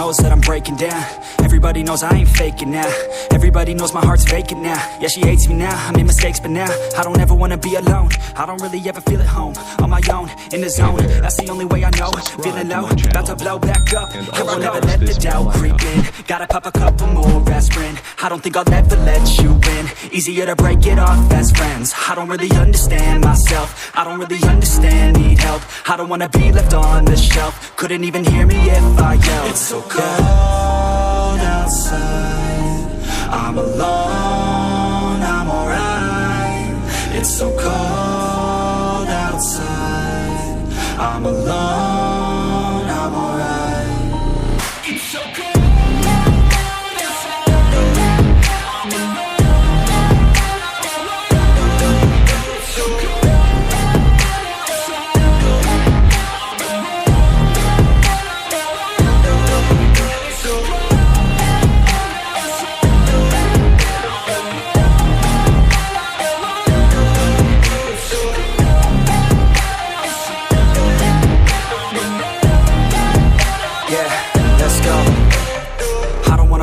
knows that I'm breaking down. Everybody knows I ain't faking now. Everybody knows my heart's vacant now. Yeah, she hates me now, I made mistakes, but now I don't ever wanna be alone. I don't really ever feel at home. On my own, in the zone, that's the only way I know. Feeling low, about to blow back up. I won't ever let the doubt creep in. Gotta pop a couple more aspirin. I don't think I'll ever let you in. Easier to break it off best friends. I don't really understand myself. I don't really understand, need help. I don't wanna be left on the shelf. Couldn't even hear me if I yelled. It's so cold outside, I'm alone, I'm alright. It's so cold outside, I'm alone, I'm alright. It's so cold.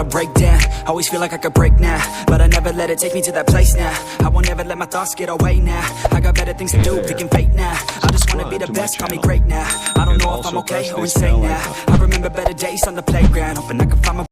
Break down, always feel like I could break now, but I never let it take me to that place now. I won't ever let my thoughts get away now. I got better things to do, picking fate now. I just wanna be the best, call me great now. I don't know if I'm okay or insane now. I remember better days on the playground, hoping I can find my